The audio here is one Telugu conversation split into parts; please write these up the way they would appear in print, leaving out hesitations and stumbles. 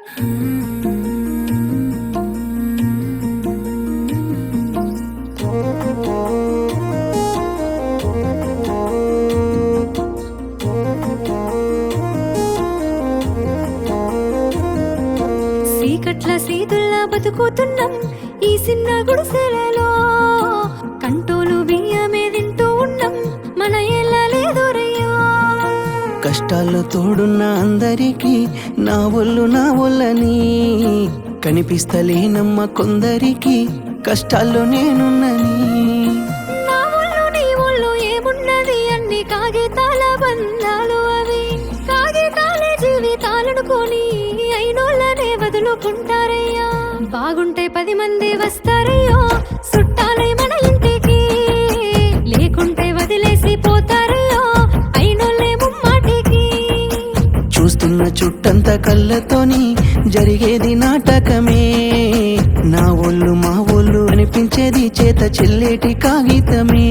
చీకట్ల సీతుల్లా బతుకుతున్నాం ఈ చిన్న గుడిసెలలో, కంటోలు బియ్యమే తింటూ ఉన్నాం మన ఎలా లేదురయ్యా. కష్టాల్లో తోడున్న అందరికీ నా ఒళ్ళని కనిపిస్తలేనమ్మ కొందరికి కష్టాల్లో నేనున్నని. నా ఒళ్ళు నీ ఒళ్ళు ఏమున్నది అన్ని కాగితాల బంధాలు, అవి కాగితాలే జీవితాలనుకొని అయినోళ్ళనే వదులుకుంటారయ్యా. బాగుంటే 10 మంది వస్తారయ్యో చుట్టాలై మన ఇంటికి, లేకుంటే వదిలేసి పోతారయ్యో అయినోళ్ళే ముమ్మాటికి. చూస్తున్న చుట్టంత కళ్ళతోని జరిగేది నాటకమే, నా ఒళ్ళు మా ఒళ్ళు అనిపించేది చేత చెల్లేటి కాగితమే.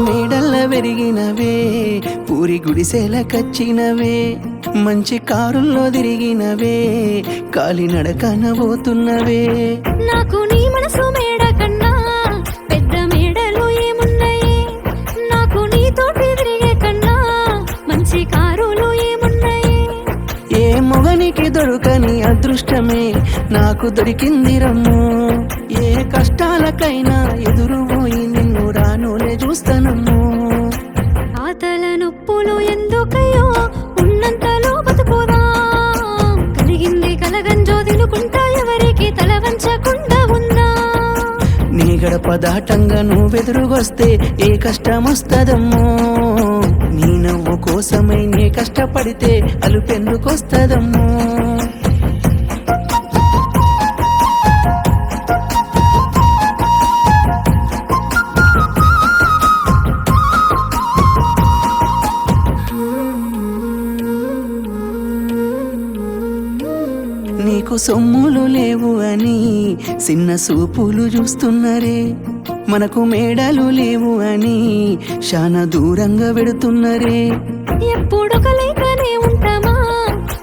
మేడల్ల పెరిగినవే పూరి గుడిసెల కచ్చినవే, మంచి కారుల్లో తిరిగినవే కాలినడకన పోతున్నవే. నాకు నీ మనసు మేడ కన్నా పెద్ద మేడలు ఏమున్నాయి, నాకు నీతోటి తిరిగే కన్నా మంచి కారులు ఏమున్నాయి. ఏ మొగనికి దొరకని అదృష్టమే నాకు దొరికింది రమ్ము, ఏ కష్టాలకైనా ఎదురు పోయి నిన్ను రానులే చూస్తానమ్ము. ఆతల నొప్పులు ఎందుకయ్యో ఉన్నంతలో బతుకుదా, కలిగింది కలగంజో తినుకుంటా ఎవరికి తల వంచకుండా ఉందా. నీ గడప దాటంగా నువ్వెదురుగొస్తే ఏ కష్టం వస్తదమ్మో, నీ నవ్వు కోసమై నే కష్టపడితే అలుపెందుకొస్తదమ్మో. నీకు సొమ్ములు లేవు అని చిన్న సూపులు చూస్తున్నరే, మనకు మేడలు లేవు అని శానా దూరంగా పెడుతున్నరే. ఎప్పుడు కలైకనే ఉంటామా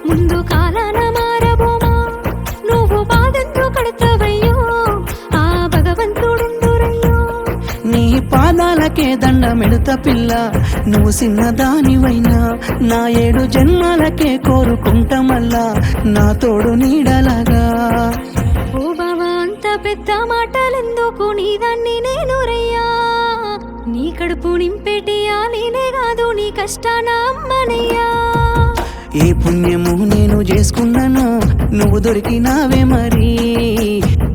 ముందు కాలాన మారబోమా, నువ్వు బాధంతో కడతావయ్యో ఆ భగవంతుడుండురయ్యో. నీ పాదాలకే దండమెడుత పిల్ల, నువ్వు చిన్నదానివైనా నా 7 జన్మాలకే కోరుకుంటా మళ్ళా నా తోడు నీడలాగా. ఓ బావా అంత పెద్ద మాటలెందుకు, నీదాన్ని నేను రయ్యా. నీ కడుపు నింపేటియా నేనే కాదు నీ కష్టాన అమ్మనయ్యా. ఏ పుణ్యము నేను చేసుకున్నానో నువ్వు దొరికినావే మరి,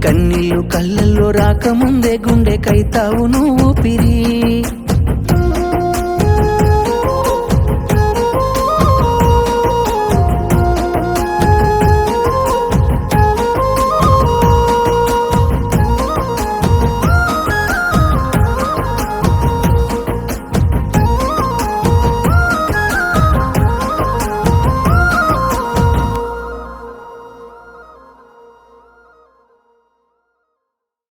కన్నీళ్ళు కళ్ళల్లో రాకముందే గుండె కైతావు నువ్వు పిరి.